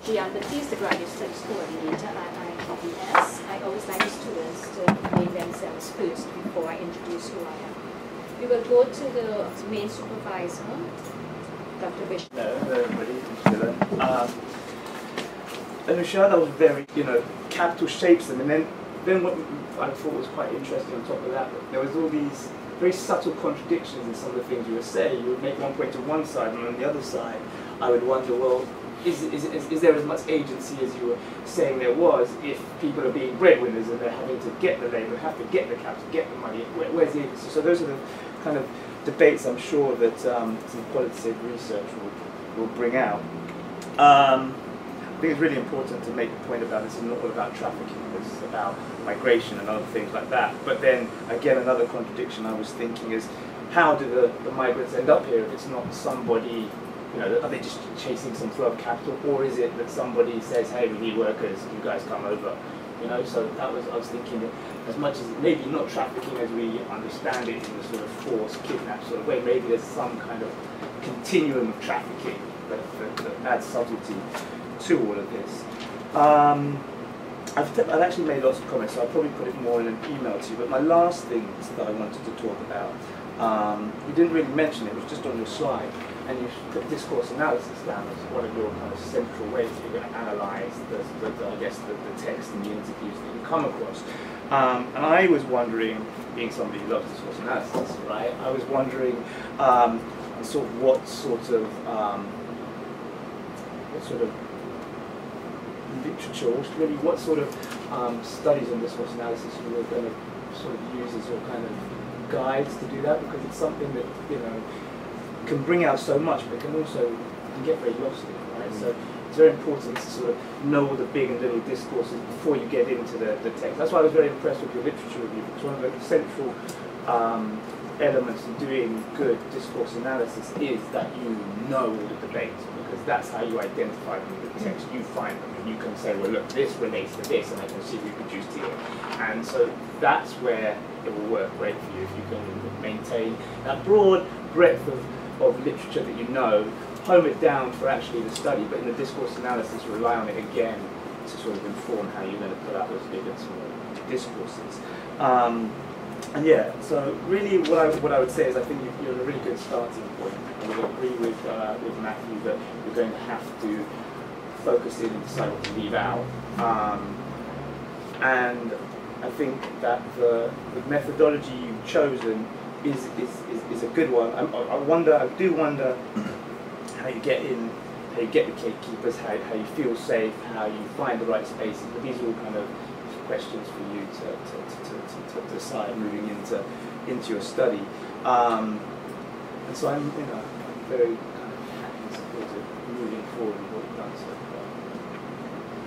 He's the graduate studies coordinator at IGDS. I always like the students to name themselves first before I introduce who I am. We will go to the main supervisor, Dr. Bishop. Hello everybody. Anusha, that was very, capital shapes them, and then what I thought was quite interesting on top of that, there was all these very subtle contradictions in some of the things you were saying. You would make one point to one side, and on the other side, I would wonder, well, is there as much agency as you were saying there was if people are being breadwinners and they're having to get the labour, have to get the capital, get the money? Where's the agency? So those are the kind of debates I'm sure that some qualitative research will bring out. I think it's really important to make the point about this is not all about trafficking, it's about migration and other things like that. But then, again, another contradiction I was thinking is, how do the migrants end up here if it's not somebody, are they just chasing some flow of capital, or is it that somebody says, hey, we need workers, you guys come over? So that was, I was thinking that as much as maybe not trafficking as we understand it in the sort of forced kidnap sort of way, maybe there's some kind of continuum of trafficking that adds subtlety to all of this. I've actually made lots of comments, so I'll probably put it more in an email to you, but my last thing that I wanted to talk about, you didn't really mention it, it was just on your slide, and you put discourse analysis down as one of your kind of central ways you're going to analyse the text and the interviews that you come across. And I was wondering, being somebody who loves discourse analysis, right, I was wondering what sort of literature, or really what sort of studies on discourse analysis you were going to sort of use as your kind of guides to do that, because it's something that can bring out so much, but can also get very lost in it, right? So it's very important to sort of know all the big and little discourses before you get into the text. That's why I was very impressed with your literature review, because one of the central elements of doing good discourse analysis is that you know all the debates, because that's how you identify them in the text. You find them and you can say, well, look, this relates to this, and I can see reproduced here. And so that's where it will work great for you, if you can maintain that broad breadth of literature that you know, home it down for actually the study, but in the discourse analysis rely on it again to sort of inform how you're going to put out those big and small discourses. And yeah, so really what I would say is I think you're in a really good starting point. I would agree with Matthew that you're going to have to focus in and decide what to leave out. And I think that the methodology you've chosen is a good one. I do wonder how you get in, how you get the gatekeepers, how you feel safe, how you find the right spaces. But these are all kind of questions for you to decide moving into your study. And so I'm very kind of happy and supportive moving forward with what you've done so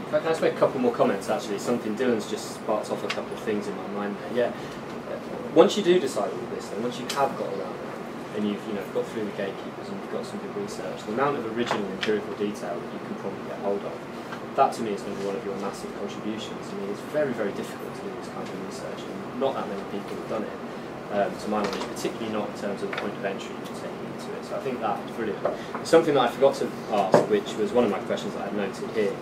far. Can I just make a couple more comments actually? Something Dylan's just sparked off a couple of things in my mind there. Yeah. Once you do decide all this, and once you have got around that, and you've got through the gatekeepers and you've got some good research, the amount of original empirical detail that you can probably get hold of, that to me is going to be one of your massive contributions. I mean, it's very, very difficult to do this kind of research, and not that many people have done it, to my knowledge, particularly not in terms of the point of entry you're taking into it. So I think that is brilliant. Something that I forgot to ask, which was one of my questions that I had noted here,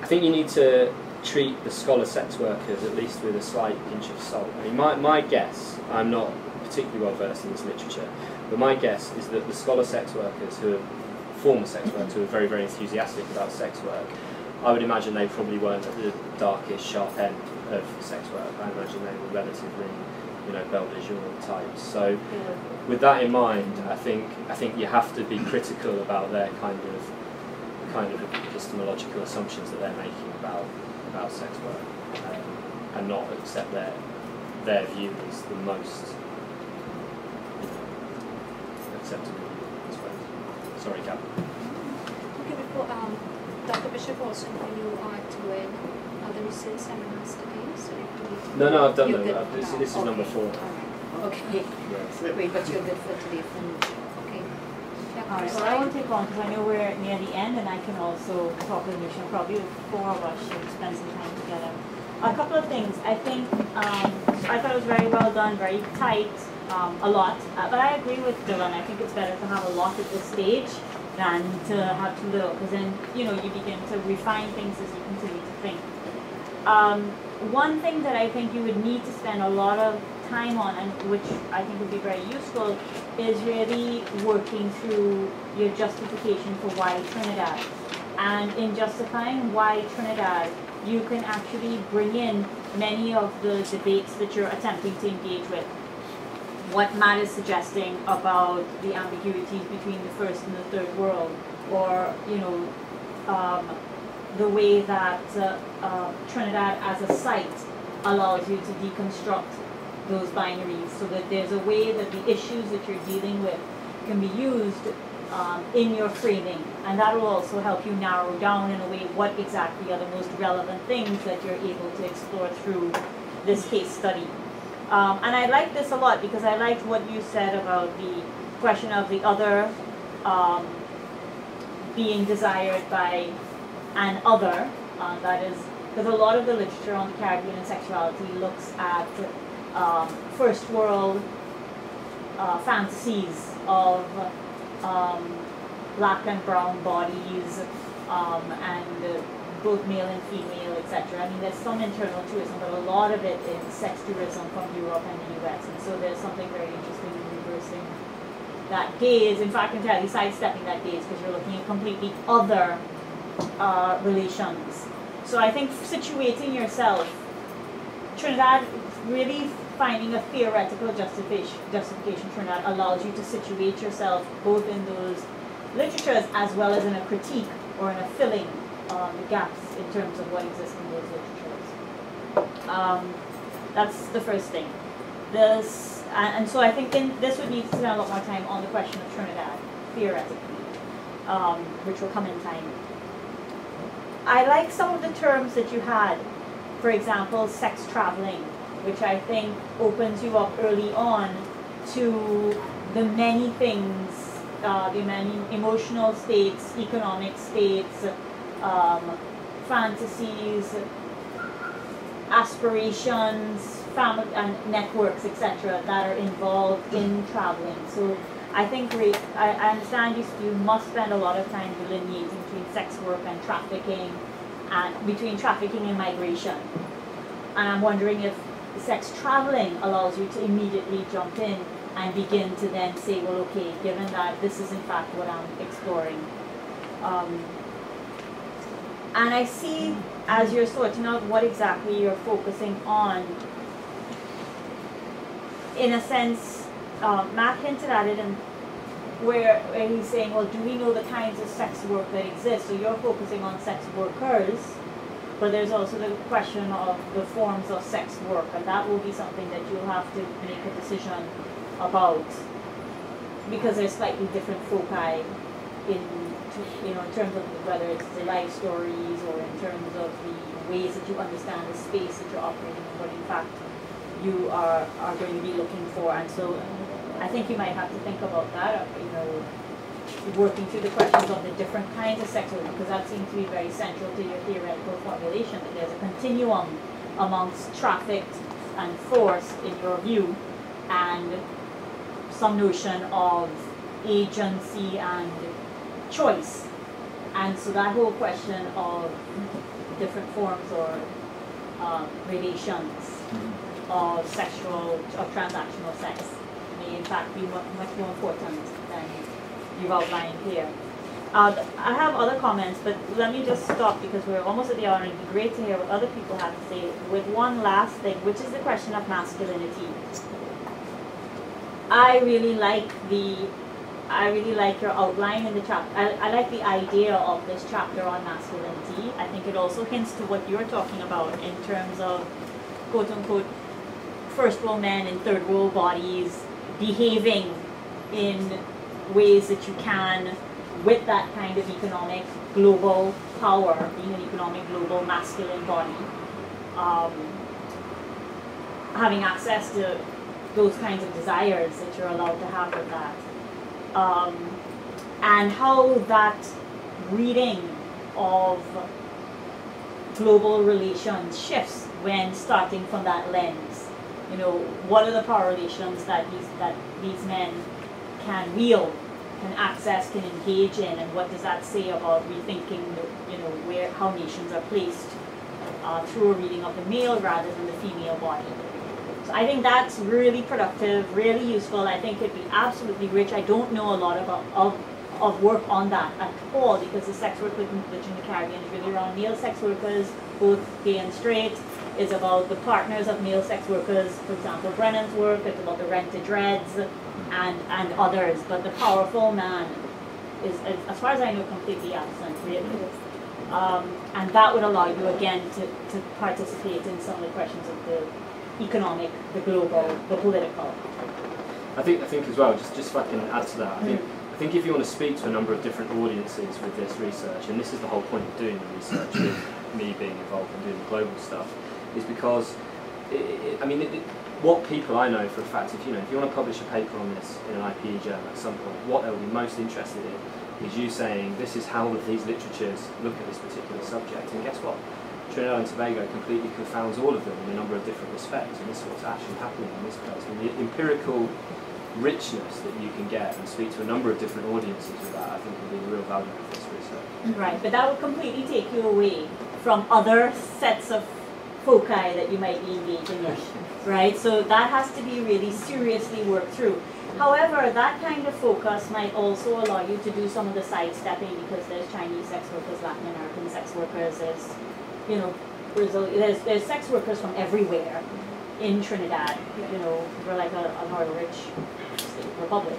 I think you need to treat the scholar sex workers at least with a slight pinch of salt. I mean, my guess, I'm not particularly well versed in this literature, but my guess is that the scholar sex workers who are former sex workers who are very, very enthusiastic about sex work, I would imagine they probably weren't at the darkest, sharp end of sex work. I imagine they were relatively, belle de jour types. So, with that in mind, I think you have to be critical about their kind of epistemological assumptions that they're making about sex work, and not accept their view as the most acceptable view, I suppose. Sorry, Gab. Okay, before Dr. Bishop, also when you are doing other research seminars today, so No, I've done them. This is number 4. Okay. Yeah. Great, but you're good for today. Okay. Alright, so I won't take long because I know we're near the end, and I can also talk with Anusha. Probably the 4 of us should spend some time together. A couple of things. I think I thought it was very well done, very tight, a lot. But I agree with Dylan. I think it's better to have a lot at this stage than to have too little, because then, you know, you begin to refine things as you continue to think. One thing that I think you would need to spend a lot of time on, and which I think would be very useful, is really working through your justification for why Trinidad. And in justifying why Trinidad, you can actually bring in many of the debates that you're attempting to engage with. What Matt is suggesting about the ambiguities between the first and the third world, or, you know, the way that Trinidad as a site allows you to deconstruct those binaries, so that there's a way that the issues that you're dealing with can be used in your framing, and that will also help you narrow down in a way what exactly are the most relevant things that you're able to explore through this case study. And I like this a lot because I liked what you said about the question of the other being desired by an other. That is, because a lot of the literature on the Caribbean and sexuality looks at first world fantasies of black and brown bodies and both male and female, etc. I mean, there's some internal tourism, but a lot of it is sex tourism from Europe and the US, and so there's something very interesting in reversing that gaze, in fact entirely sidestepping that gaze, because you're looking at completely other relations. So I think situating yourself, Trinidad, really finding a theoretical justification Trinidad allows you to situate yourself both in those literatures as well as in a critique or in a filling the gaps in terms of what exists in those literatures. That's the first thing. This, and so I think this would need to spend a lot more time on the question of Trinidad, theoretically, which will come in time. I like some of the terms that you had, for example, sex traveling, which I think opens you up early on to the many things, the many emotional states, economic states, fantasies, aspirations, family and networks, etc., that are involved in traveling. So I think I understand you must spend a lot of time delineating between sex work and trafficking, and between trafficking and migration. And I'm wondering if sex traveling allows you to immediately jump in and begin to then say, well, okay, given that this is in fact what I'm exploring. And I see, as you're sorting out what exactly you're focusing on, in a sense, Matt hinted at it, and where he's saying, well, do we know the kinds of sex work that exist? So you're focusing on sex workers, but there's also the question of the forms of sex work, and that will be something that you'll have to make a decision about, because there's slightly different foci in terms of whether it's the life stories or in terms of the ways that you understand the space that you're operating in, what in fact you are going to be looking for. And so I think you might have to think about that, working through the questions of the different kinds of sex work, because that seems to be very central to your theoretical formulation, that there's a continuum amongst trafficked and forced, in your view, and some notion of agency and choice. And so that whole question of different forms or relations of transactional sex may in fact be much more important than you've outlined here. I have other comments, but let me just stop because we're almost at the hour, and it'd be great to hear what other people have to say, with one last thing, which is the question of masculinity. I really like your outline in the chapter. I like the idea of this chapter on masculinity. I think it also hints to what you're talking about in terms of, quote unquote, first world men in third world bodies behaving in ways that you can with that kind of economic global power, being an economic global masculine body, having access to those kinds of desires that you're allowed to have with that. And how that reading of global relations shifts when starting from that lens. What are the power relations that these men can wield can access, can engage in, and what does that say about rethinking, how nations are placed through a reading of the male rather than the female body. So I think that's really productive, really useful. I think it'd be absolutely rich. I don't know a lot of work on that at all, because the sex work living in the Caribbean is really around male sex workers, both gay and straight. It's about the partners of male sex workers, for example, Brennan's work. It's about the rented dreads and others. But the powerful man is, as far as I know, completely absent, really. And that would allow you, again, to participate in some of the questions of the economic, the global, the political. I think as well, just if I can add to that, I think if you want to speak to a number of different audiences with this research, and this is the whole point of doing the research, with me being involved in doing the global stuff, is because, what people I know for a fact, if you want to publish a paper on this in an IPE journal at some point, what they'll be most interested in is you saying, this is how these literatures look at this particular subject, and guess what? Trinidad and Tobago completely confounds all of them in a number of different respects, and this is what's actually happening in this place. And the empirical richness that you can get and speak to a number of different audiences with that, I think will be the real value of this research. Right, but that would completely take you away from other sets of foci that you might be engaging in, right? So that has to be really seriously worked through. However, that kind of focus might also allow you to do some of the sidestepping, because there's Chinese sex workers, Latin American sex workers, there's, Brazil, there's sex workers from everywhere in Trinidad. We're like a Northern state republic.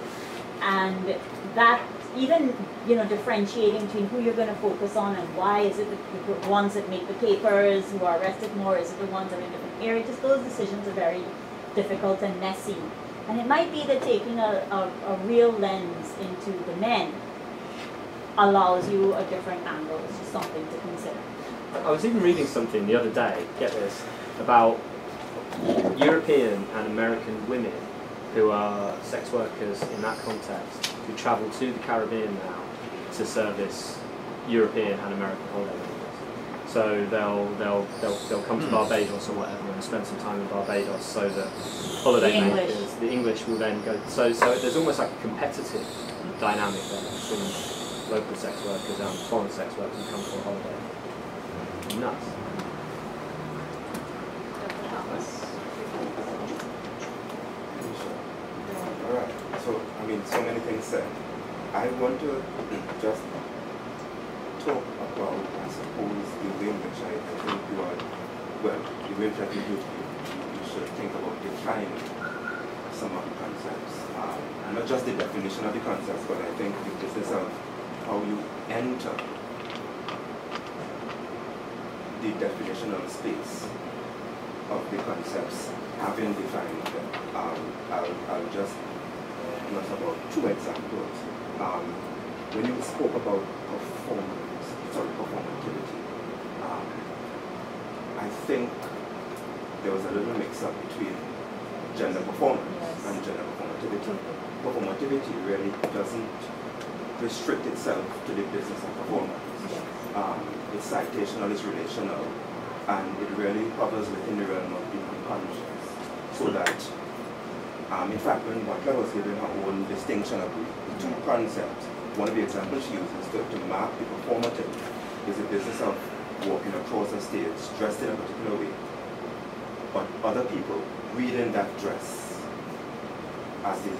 And that, even, differentiating between who you're going to focus on and why, is it the ones that make the papers who are arrested more, is it the ones that are in different areas? Just those decisions are very difficult and messy. And it might be that taking a real lens into the men allows you a different angle. It's just something to consider. I was even reading something the other day, get this, about European and American women who are sex workers in that context, who travel to the Caribbean now to service European and American holiday makers. So they'll come to Barbados or whatever and spend some time in Barbados, so that holiday makers, the English will then go. So there's almost like a competitive dynamic there between local sex workers and foreign sex workers who come for a holiday. Nuts. Alright, so so many things said. I want to just talk about, I suppose, the way in which I think you are, the way in which I think you should think about defining some of the concepts. And not just the definition of the concepts, but I think the business of how you enter the definitional space of the concepts, having defined them. I'll just talk about two examples. When you spoke about performativity, I think there was a little mix-up between gender performance and gender performativity. Performativity really doesn't restrict itself to the business of performance. It's citational, it's relational, and it really covers within the realm of the unconscious. So that, in fact, when Butler was giving her own distinction of the two concepts, one of the examples she uses to mark the performative is the business of walking across a stage dressed in a particular way, but other people reading that dress as they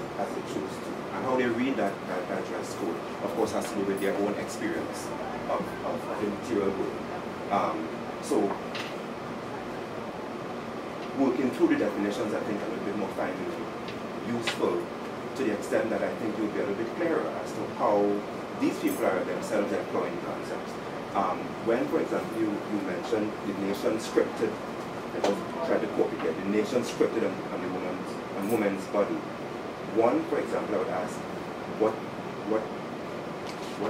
choose to. And how they read that dress code, of course, has to do with their own experience of the material good. So, working through the definitions, I think a little bit more finely useful, to the extent that I think you'll be a little bit clearer as to how these people are themselves employing concepts. When, for example, you mentioned the nation scripted, I just tried to quote it here, the nation scripted on woman's body. One, for example, I would ask, what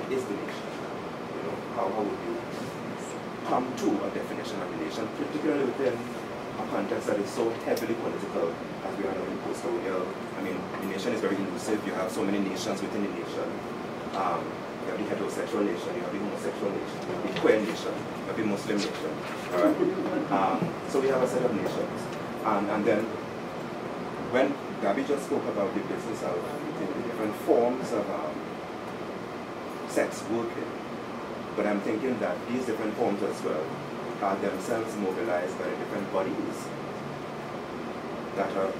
is the nation? How would you come to a definition of the nation, particularly within a context that is so heavily political as we are now in post-colonial? The nation is very elusive. You have so many nations within the nation. You have the heterosexual nation, you have the homosexual nation, you have the queer nation, you have the Muslim nation. All right? So we have a set of nations. And then when Gabby just spoke about the business of the different forms of sex working. But I'm thinking that these different forms as well are themselves mobilized by the different bodies that are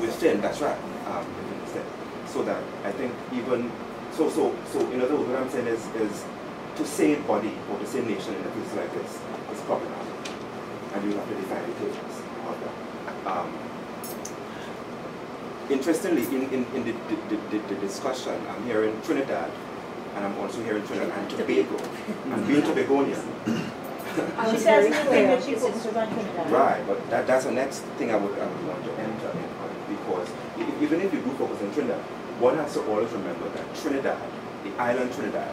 within, that's right, so that I think even, so in other words, what I'm saying is to say body or to say nation in a case like this is problematic, and you have to define the terms of that. Interestingly, in the discussion, I'm hearing Trinidad, and I'm also hearing Trinidad and Tobago, and being Tobagonian. She says in the thing that she focuses on Trinidad. Right, but that's the next thing I would want to enter in, because even if you do focus on Trinidad, one has to always remember that Trinidad, the island Trinidad,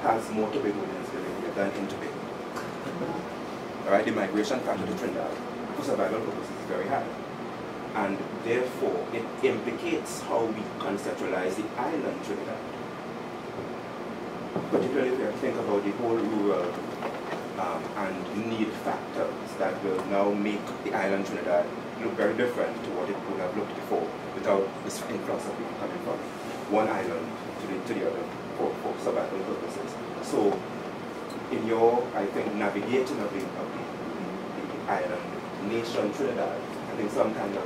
has more Tobagonians living here than in Tobago. Alright, the migration factor to Trinidad for survival purposes is very high. And therefore, it implicates how we conceptualize the island Trinidad. Particularly if you think about the whole rural and need factors that will now make the island Trinidad look very different to what it would have looked before without this influx of people coming from one island to the other for survival purposes. So in your, I think, navigating of the island nation Trinidad, I think some kind of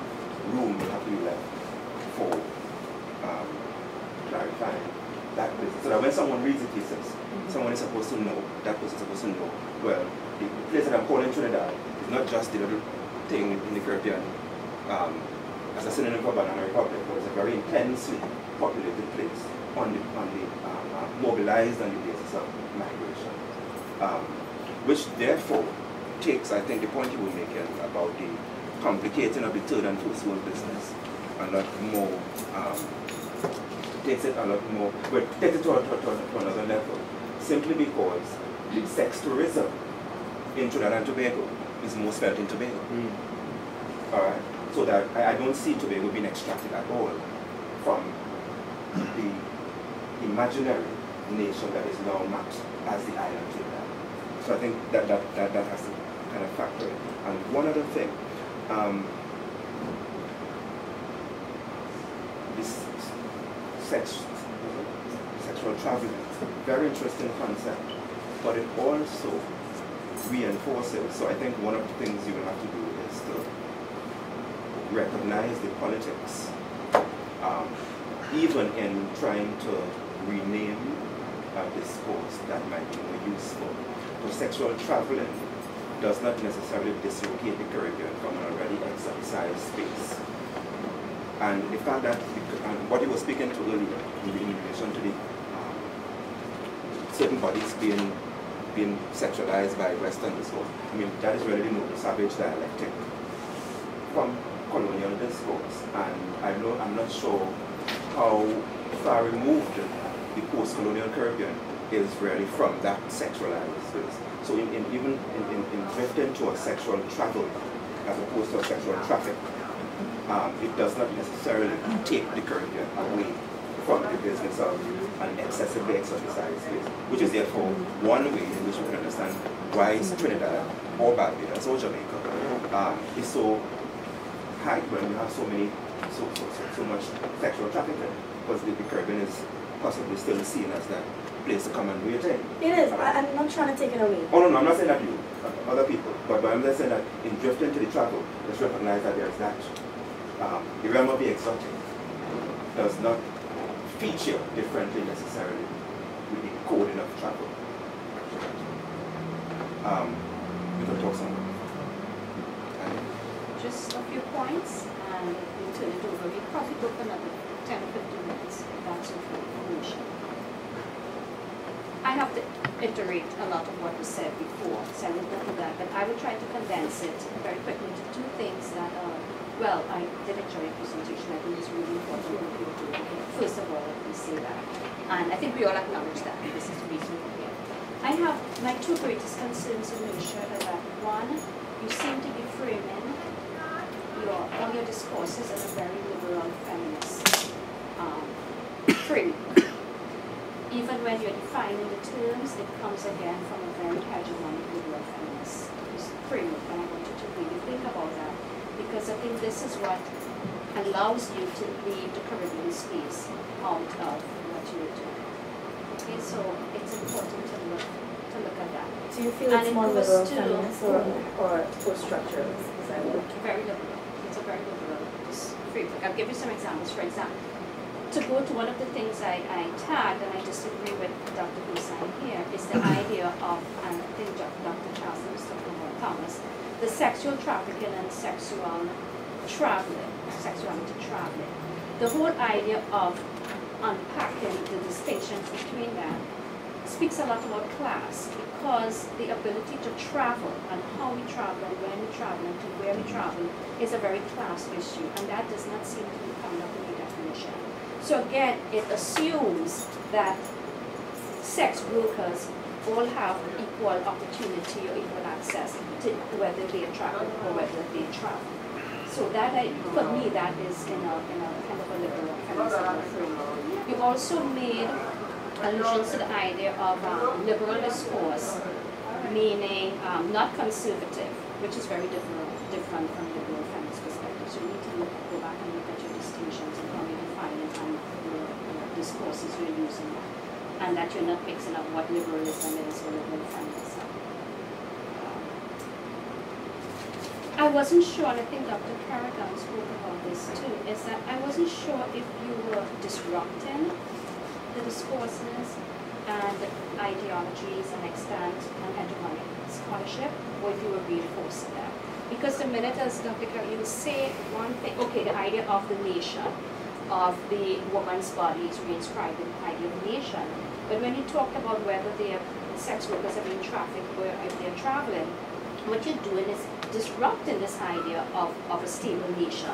room will have to be left for clarifying that business. So that when someone reads the thesis, someone is supposed to know, that person is supposed to know, well, the place that I'm calling Trinidad is not just the little thing in the Caribbean as a synonym for Banana Republic, but it's a very intensely populated place mobilized on the basis of migration. Which therefore takes, I think, the point you were making about the complicating of the third and first world business a lot more, takes it a lot more, but takes it to another level, simply because the sex tourism in Trinidad and Tobago is most felt in Tobago. Alright, so that I don't see Tobago being extracted at all from the imaginary nation that is now mapped as the island Trinidad. So I think that has to kind of factor in. And one other thing, this sexual traveling, very interesting concept, but it also reinforces. So I think one of the things you will have to do is to recognize the politics, even in trying to rename a discourse that might be more useful. Because sexual traveling does not necessarily dislocate the Caribbean from an already exoticized space. And the fact that, what you were speaking to earlier, in relation to the certain bodies being sexualized by Western discourse, I mean, that is really the savage dialectic from colonial discourse. And I'm not sure how far removed the post-colonial Caribbean is really from that sexualized space. So even in drifting to a sexual travel as opposed to a sexual traffic, it does not necessarily take the Caribbean away from the business of an excessively exoticized space, which is therefore one way in which we can understand why Trinidad or Barbados or Jamaica is so high when you have so much sexual trafficking, because the Caribbean is possibly still seen as that place to come and do your thing. It is. I'm not trying to take it away. Oh no, I'm not saying that you, other people, but I'm just saying that in drifting to the travel, let's recognize that there's that. The realm of the exotic does not feature differently necessarily with the coding of travel. We can talk some. Just a few points, and we'll turn it over. We'll probably go for another 10 or 15 minutes, if that's okay for Anusha. I have to iterate a lot of what was said before, so I will go to that, but I will try to condense it very quickly into two things that are, well, I did enjoy your presentation. I think it's really important what you're doing here. First of all, let me say that. And I think we all acknowledge that. This is the reason we're here. I have my two greatest concerns, Anusha, are that one, you seem to be framing all your discourses as a very liberal feminist frame. Even when you're defining the terms, it comes again from a very hegemonic liberal feminist framework, and I want you to really think about that, because I think this is what allows you to leave the Caribbean space out of what you're doing. Okay, so it's important to look at that. Do you feel And it's it more goes liberal to- feminist or post-structuralist? Because I would. Very liberal. It's a very liberal framework. I'll give you some examples. For example, to go to one of the things I tagged, and I disagree with Dr. Hussain here, is the idea of, and I think Dr. Charles was talking about Thomas, the sexual trafficking and sexuality traveling. The whole idea of unpacking the distinctions between them speaks a lot about class, because the ability to travel and how we travel and when we travel and to where we travel is a very class issue, and that does not seem to be coming up in the definition. So again, it assumes that sex workers all have equal opportunity or equal access to whether they are traveling or whether they travel. So that, for me, that is in a kind of a liberal feminist framework. You also made allusions to the idea of liberal discourse, meaning not conservative, which is very different from liberal feminist perspective. So you need to go back and look at your distinctions and how you define it and the discourses you're using, and that you're not mixing up what liberalism is or liberal feminism. I wasn't sure, and I think Dr. Carrigan spoke about this too, is that I wasn't sure if you were disrupting the discourses and ideologies and extant and hegemonic scholarship, or if you were reinforcing them. Because the minute, as Dr. Carrigan, you say one thing, okay, the idea of the nation, of the woman's body is reinscribed in the idea of nation. But when you talked about whether the sex workers are being trafficked or if they're traveling, what you're doing is disrupting this idea of a stable nation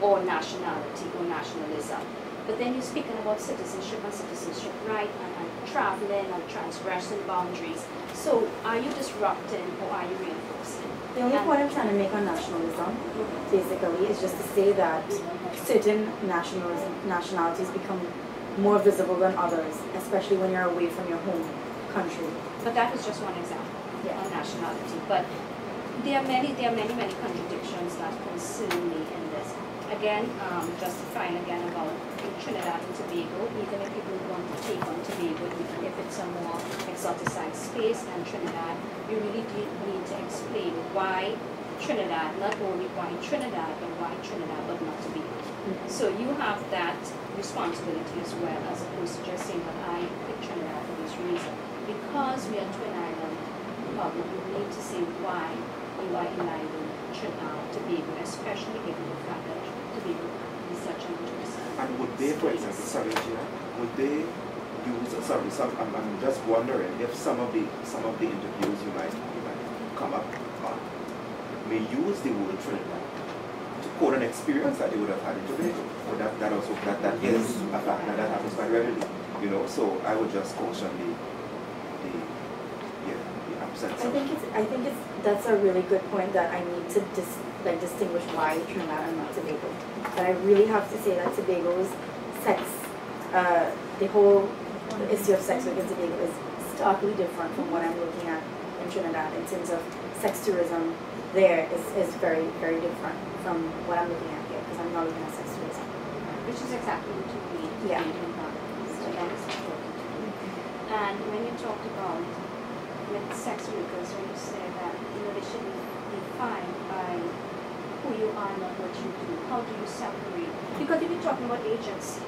or nationality or nationalism. But then you're speaking about citizenship and citizenship right and traveling and transgressing boundaries. So are you disrupting or are you reinforcing? The only point I'm trying to make on nationalism, basically, is just to say that certain nationalities become more visible than others, especially when you're away from your home country. But that was just one example on nationality. But there are many contradictions that concern me in this. Again, justifying again about Trinidad and Tobago, even if people want to take on Tobago, even if it's a more exoticized space than Trinidad, you really need to explain why Trinidad, not only why Trinidad, but why Trinidad, but not Tobago. So you have that responsibility as well, as opposed to just saying that I picked Trinidad for this reason. Because we are Twin Island Republic, you need to say why you are enlivening Tobago, especially given the fact that Tobago is such an interesting. And would they, for example, sorry, Gina, would they use? I'm just wondering if some of the interviews you might come up on may use the word Trinidad to quote an experience that they would have had in Tobago. Or that is a fact that happens quite readily. You know, so I would just caution the absence. I think that's a really good point, that I need to distinguish why Trinidad and not Tobago. But I really have to say that Tobago's sex, the whole issue of sex work in Tobago is starkly different from what I'm looking at in Trinidad in terms of sex tourism. There is very, very different from what I'm looking at here, because I'm not looking at sex tourism. Which is exactly what you mean. Yeah. So that is important. And when you talked about with sex workers, when you say that they should be defined by who you are, not what you do, how do you separate? Because if you're talking about agency,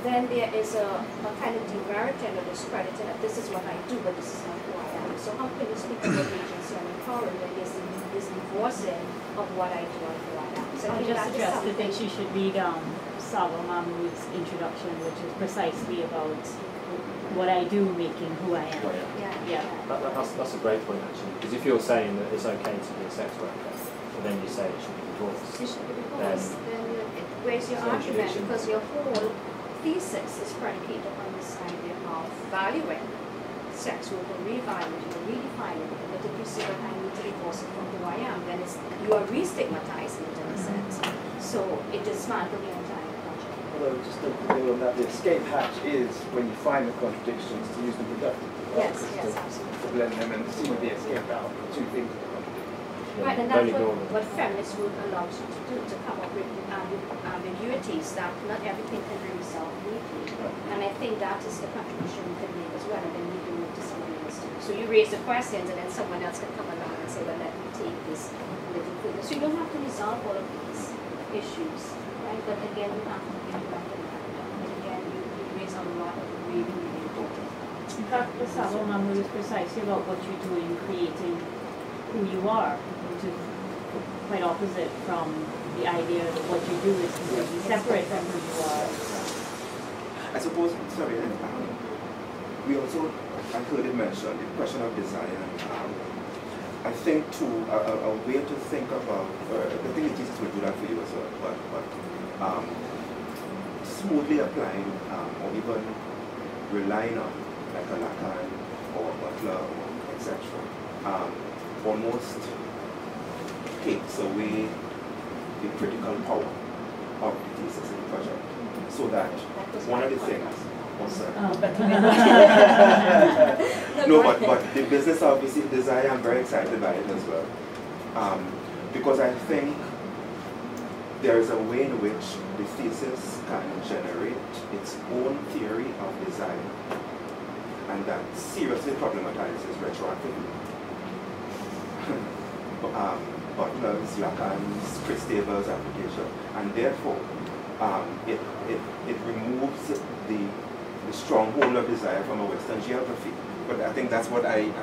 then there is a kind of demerit or discrediting that this is what I do, but this is not who I am. So how can you speak about agency and empowering when there's this divorcing of what I do and who I am? So I just suggested that she should read Saba Mahmood's introduction, which is precisely about what I do making who I am. Yeah. That's a great point, actually, because if you're saying that it's okay to be a sex worker, but then you say it should be divorced. It should be divorced. Then where's your argument? Because your whole thesis is predicated on this idea of valuing sex work or revaluing or redefining it. But if you say that I need to divorce it from who I am, then you are re-stigmatizing it in a sense. So it dismantles the entire project. Although, just to build on that, the escape hatch is when you find the contradictions to use them productively. Right? Yes, absolutely. To blend them and see the escape out, the two things that contradict. Right, and that's what feminist work allows you to do, to come up with ambiguities that not everything can be resolved neatly. And I think that is the contribution we can make as So you raise the questions, and then someone else can come along and say, well, let me take this a little further. So you don't have to resolve all of these issues, right? But again, you have to be directed. And again, you raise a lot of really, really important. In fact, the Sabo Mamu is precisely about what you're doing, creating who you are, which is quite opposite from the idea that what you do is completely separate from who you are. I suppose, sorry, we also, I heard it mentioned, the question of desire. I think too, a way to think about, the thing is Jesus will do that for you as well, but smoothly applying or even relying on like a Lacan or a Butler, etc. Almost takes away the critical power of the thesis in the project. So that one of the things, no, but the business of desire, I'm very excited by it as well. Because I think there is a way in which the thesis can generate its own theory of desire, and that seriously problematizes retroactively. Butler's, Lacan's, Chris Table's application, and therefore it removes the stronghold of desire from a Western geography. But I think that's what I'm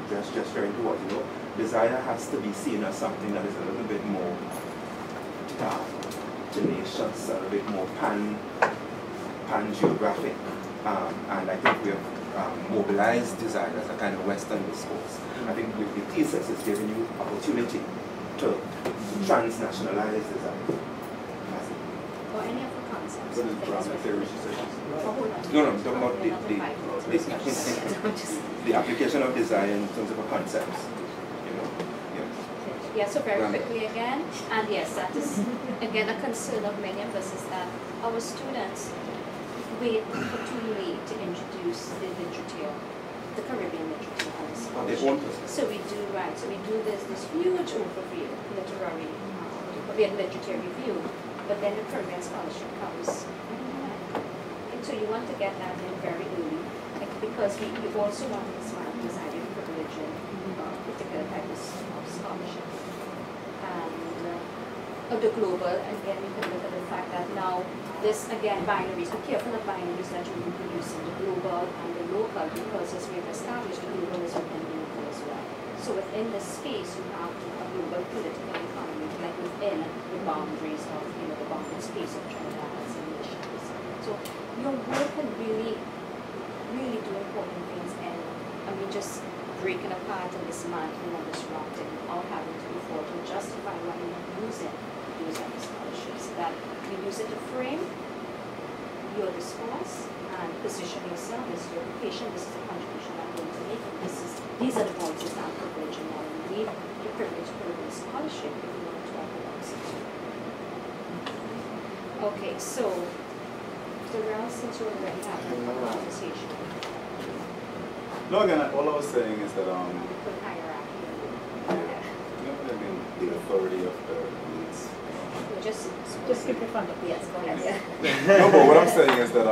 just trying towards. You know, desire has to be seen as something that is a little bit more tenacious, a little bit more pan-geographic, and I think we have mobilized desire as a kind of Western discourse. I think the thesis is giving you opportunity to transnationalize desire. Or any of the concepts. What is Brahma theory, she said? No, I'm talking about the application of desire in terms of a concept. You know, yeah, so very quickly again, and yes, that is again a concern of many of us is that our students wait for too late to introduce the literature, the Caribbean literature on the scholarship. So we do this huge overview, literary literature review, but then the Caribbean scholarship comes. So you want to get that in very early, because you also want to smart design privilege in particular types of scholarship. And the global, again, you can look at the fact that now this, again, binaries, be careful of binaries that you reproduce in the global and the local, because as we have established, the global is within the local as well. So within this space, you have a global political economy, like within the boundaries of, the bounded space of Trinidad as a nation. So your work can really, really do important things, and just breaking apart and dismantling and disrupting, all having to be forward to justify why you're using those other scholarships. That you use it to frame your discourse and position yourself as your patient. This is the contribution I'm going to make. These are the voices I'm privileging now. You need the privilege for the scholarship if you want to talk about it. Okay, so since you already have a conversation. No, again, all I was saying is that Put hierarchy. the authority of the needs. Just keep it front of yes, go ahead. No, but what I'm saying is that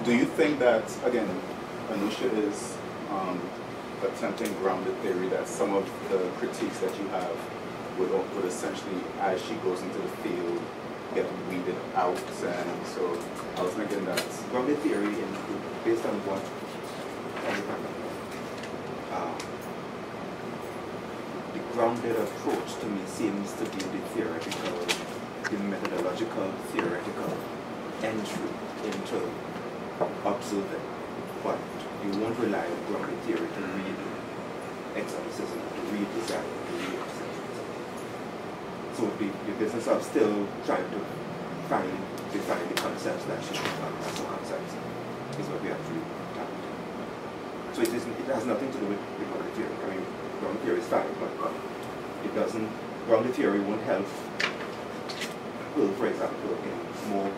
do you think that, again, Anusha is attempting grounded theory, that some of the critiques that you have would essentially, as she goes into the field, get weeded out? And so I was thinking that grounded theory, based on what the grounded approach to me seems to be the theoretical, the methodological, theoretical entry into observing. But you won't rely on grounded theory to read exoticism, to read desire, to read exoticism. So the business of still trying to define the concepts that should become as concepts is what we actually tackle. So it has nothing to do with grounded theory. I mean, grounded theory is fine, but it doesn't. Grounded theory won't help Pearl, for example, in more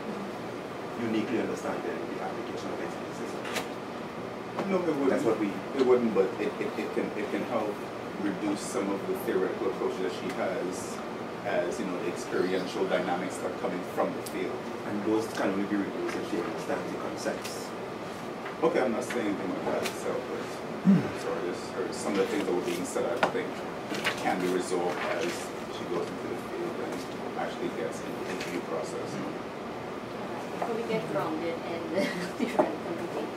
uniquely understanding the application of exoticism. no, it wouldn't. That's what it wouldn't, but it can help reduce some of the theoretical approaches that she has, as the experiential dynamics that are coming from the field. And those can only be reduced if she understands the concepts. Okay, I'm not saying anything about that itself, but sorry, just heard some of the things that were being said, I think can be resolved as she goes into the field and actually gets into the interview process. Before we get grounded in the different community.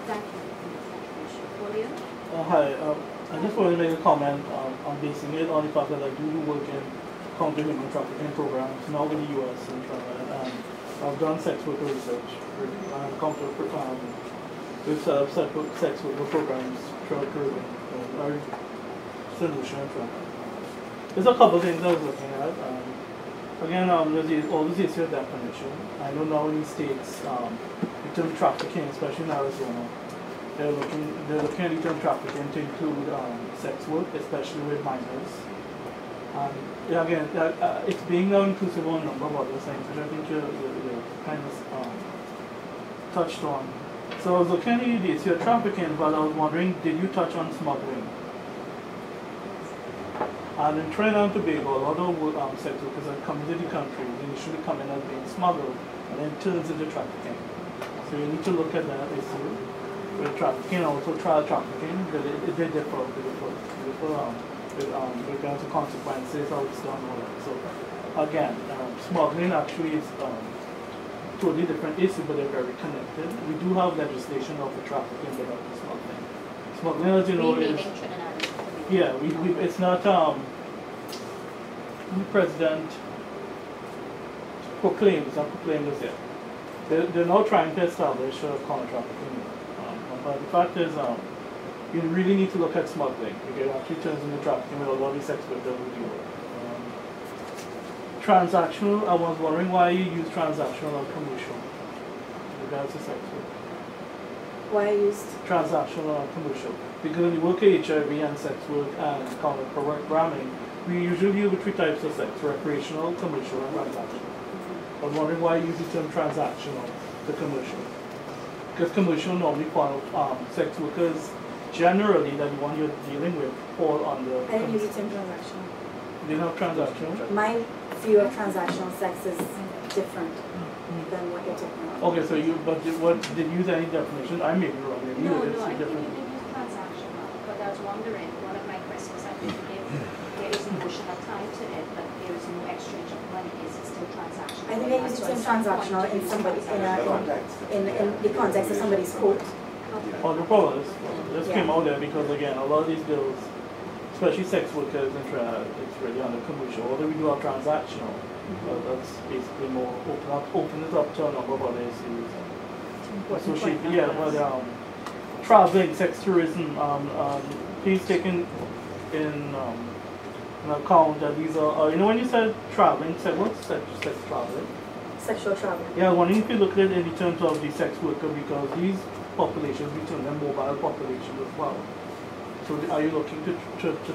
Thank you. Hi, I just want to make a comment. I'm basing it on the fact that I do work in counter human trafficking programs now in the US and Trinidad, and I've done sex worker research and counter we've set up sex worker programs throughout Caribbean, our solution in Trinidad. There's a couple of things I was looking at. Again, there's always the issue of definition. I know now in the states, the term trafficking, especially in Arizona, they're looking at the term trafficking to include sex work, especially with minors. And again, it's being now inclusive on a number of other things, which I think you're kind of touched on. So I was looking at the issue of trafficking, but I was wondering, did you touch on smuggling? And in Trinidad and Tobago, a lot of sex workers that come into the country, they initially come in as being smuggled, and then turns into trafficking. So you need to look at that issue with trafficking, also child trafficking. They differ with regards to consequences, how it's done, all that. So again, smuggling actually is totally different issue, but they're very connected. We do have legislation of the trafficking, but not the smuggling. Smuggling, as you know, is it's not the president proclaims this yet. They're now trying to establish counter trafficking. But the fact is, you really need to look at smuggling because it actually turns into trafficking with a lot of these sex workers that we deal with. Transactional, I was wondering why you use transactional or commercial in regards to sex work. Why I used Transactional or commercial. Because when you work at HIV and sex work and counter programming, we usually deal with three types of sex: recreational, commercial, and transactional. I was wondering why you use the term transactional to commercial. Because commercial normally fall sex workers generally that the one you're dealing with fall under. I didn't use the term transactional. Do you have transactional? My view of transactional sex is different than what you're talking about. Okay, so did you use any definition? I may be wrong. No, I think you didn't use transactional, but I was wondering, one of my questions, I think if there is emotional tie to it, but there is no exchange of money, is it still transactional? I think I use the term transactional in the context of somebody's quote. Oh, the problem is, this came out there because again, a lot of these girls, especially sex workers in Trinidad, it's really under commercial. Although we do have transactional, that's basically more open it up to a number of other issues. Traveling, sex tourism, please take in account that these are, when you said traveling, what's sex traveling? Sexual traveling. Yeah, I wonder if you look at it in terms of the sex worker, because these populations, we term them mobile populations as well. So are you looking to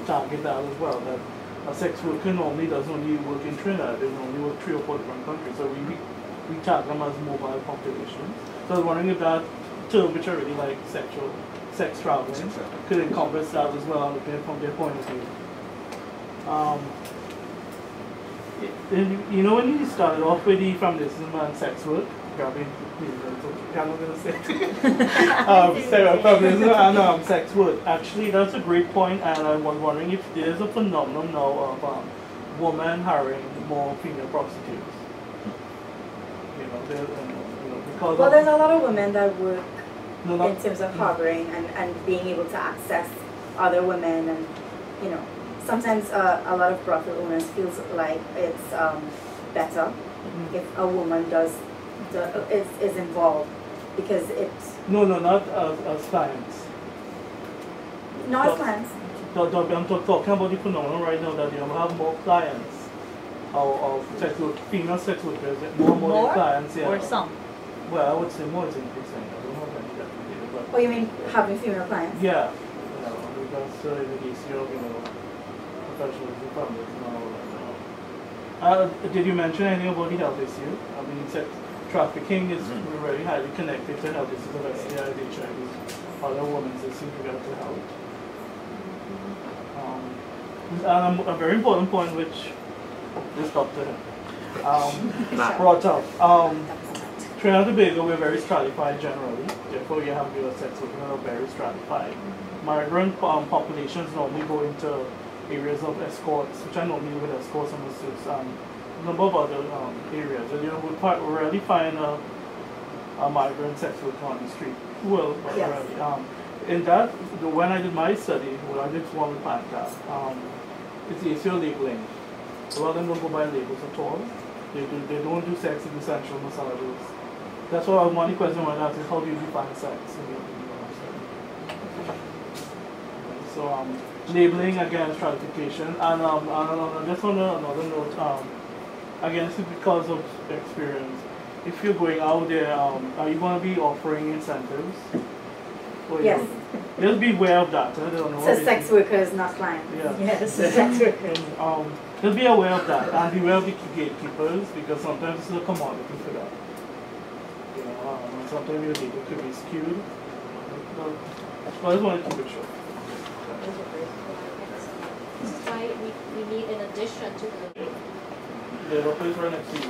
target that as well? That a sex worker normally doesn't only work in Trinidad, they normally work 3 or 4 different countries. So we tag them as mobile populations. So I was wondering if that term, which I really like, sex traveling, could encompass that as well, looking from their point of view. When you started off with the feminism and sex work, I'm going to say feminism and sex work. Actually, that's a great point, and I was wondering if there's a phenomenon now of women hiring more female prostitutes. Well, there's a lot of women that work in terms of harboring and being able to access other women, and sometimes a lot of brothel owners feels like it's better if a woman is involved, because it's not as clients. Not as clients. I'm talking about the phenomenon right now that you have more clients of female sex workers, more clients. Yeah. Or some. Well, I would say more is increasing. I don't know if any definitely, but. Oh, you mean having female clients? Yeah. Because the issue of professionals and families and all that. Did you mention anything about the health issue? I mean, you said trafficking is very highly connected to health issues of STIs, HIV, other women's issues regarding to health. And a very important point which this doctor brought up. Trinidad and Tobago, we're very stratified generally. therefore you have your sex workers that are very stratified. Migrant populations normally go into areas of escorts, which I normally with escorts and masseuse, and a number of other areas. And you would rarely find a migrant sex worker on the street. Well, but Yes. rarely. In that, when I did my study, when I did one with PANCAP, it's ACO labeling. A lot of them don't go by labels at all. They don't do sex in essential massages. That's why one question I want to ask is how do you define sex in your study? So labeling again, stratification, and just on another note, again, this is because of experience. If you're going out there, are you going to be offering incentives? Yes. Just be aware of that. I don't know. So sex workers, not clients. Yeah. Yes, sex workers. Just be aware of that and be aware of the gatekeepers, because sometimes it's a commodity for that. You know, and sometimes your data could be skewed. But I just want to keep it short. This is why we need, in addition to the... Yeah, the place right next to you.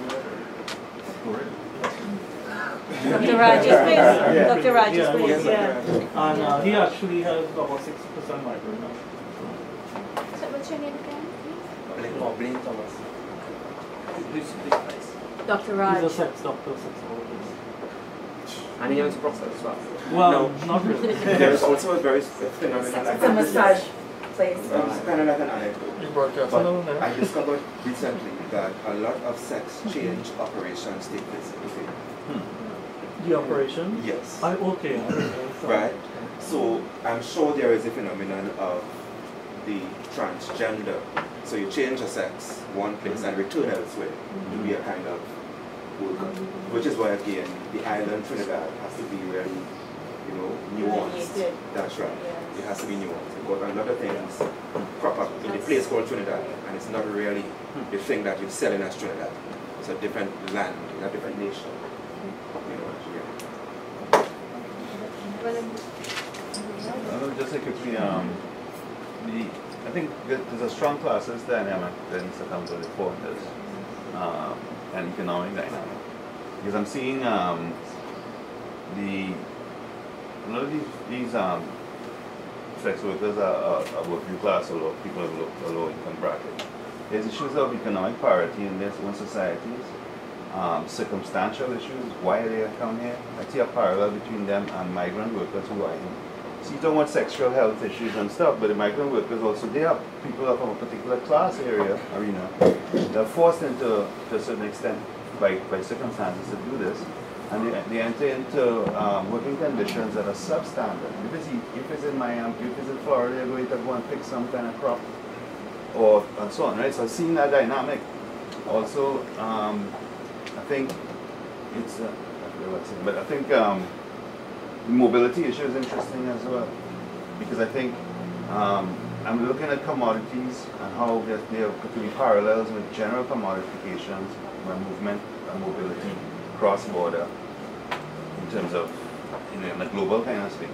Dr. Ragir, please. Yeah. Dr. Ragir, Yeah, please. yeah. And he actually has about 60% migrant now. So what's your name again, please? Blaine Thomas. Who's this place? Dr. He's a Raj. sex doctor, sexologist. And he owns a brothel as well. Well, No. not really. There's also a very phenomenal. It's a massage place. It's kind of like an anecdote. You broadcast But another name? I discovered recently that a lot of sex change operations take place within. The operation? Yes. Okay. Right? So I'm sure there is a phenomenon of the transgender. So you change your sex one place and return elsewhere to be a kind of worker. Which is why again the island Trinidad has to be really, you know, nuanced. Delineated. That's right. Yes. It has to be nuanced. Because a lot of things crop up in the place called Trinidad, and it's not really the thing that you're selling as Trinidad. It's a different land, a different nation. You know, Just like quickly, I think there's a strong classes dynamic that needs to come to the fore this, and economic dynamic. Because I'm seeing a lot of these sex workers are working class or people of low income bracket. There's issues of economic parity in this one societies, circumstantial issues, why they come here. I see a parallel between them and migrant workers who are in. So you talk about sexual health issues and stuff, but the migrant workers also, they are people from a particular class arena. They're forced into, to a certain extent, by circumstances to do this. And they enter into working conditions that are substandard. If it's in Miami, if it's in Florida, they're going to go and pick some kind of crop, or and so on, right? So seeing that dynamic, also, I think it's, I forget what I'm saying, but I think the mobility issue is interesting as well, because I think I'm looking at commodities and how there could be parallels with general commodifications, movement and mobility cross-border in terms of in a global kind of space.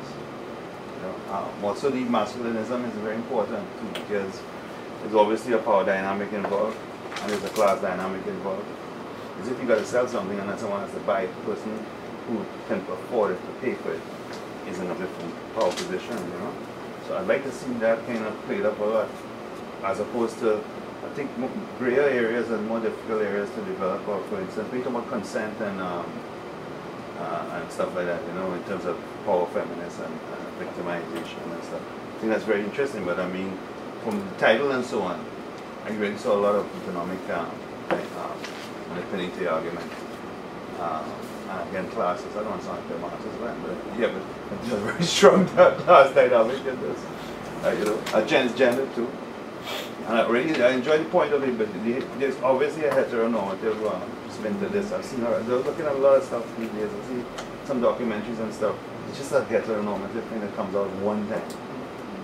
Also the masculinism is very important too, because there's obviously a power dynamic involved and there's a class dynamic involved. Because if you got to sell something and then someone has to buy it, the person who can afford it to pay for it is in a different power position, you know. So I'd like to see that kind of played up a lot, as opposed to, I think, grayer areas and more difficult areas to develop. Or for instance, we talk about consent and stuff like that, you know, in terms of power feminists and victimization and stuff. I think that's very interesting, but I mean, from the title and so on, I really saw a lot of economic underpinning to the argument. And again, classes, I don't want to sound like a Marxist, but yeah, but it's a very strong class dynamic in this. You know, gender too. And I enjoy the point of it, but there's obviously a heteronormative spin to this. I've seen her, they're looking at a lot of stuff these days. I see some documentaries and stuff. It's just a heteronormative thing that comes out one time.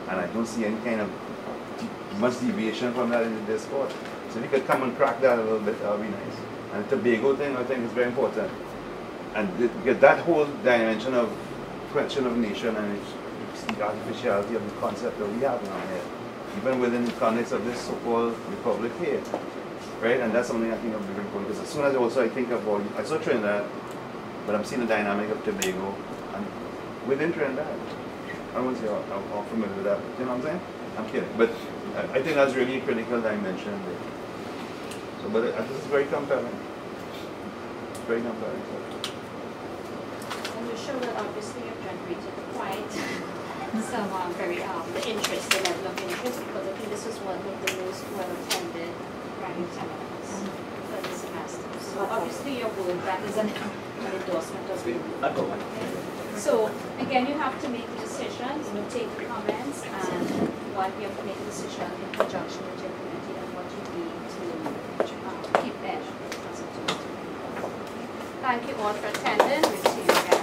And I don't see any kind of much deviation from that in the discourse. So if you could come and crack that a little bit, that would be nice. And the Tobago thing, I think, is very important. And get that whole dimension of question of nation and the artificiality of the concept that we have now here, even within the context of this so-called republic here, right? And that's something I think of very important, because as soon as also I think about, I saw Trinidad, but I'm seeing the dynamic of Tobago, and within Trinidad. I won't say I'm familiar with that, but you know what I'm saying? I'm kidding. But I think that's really a critical dimension. So, but this is very compelling. It's very compelling. And you show that obviously you've generated quite some very interest, the level of interest, because I think this was one of the most well-attended writing seminars for the semester. So obviously your work, that is an endorsement of you. So again, you have to make a decision, take the comments, and one, you have to make a decision in conjunction with your committee on what you need to keep edge. Thank you all for attending. We'll see you again.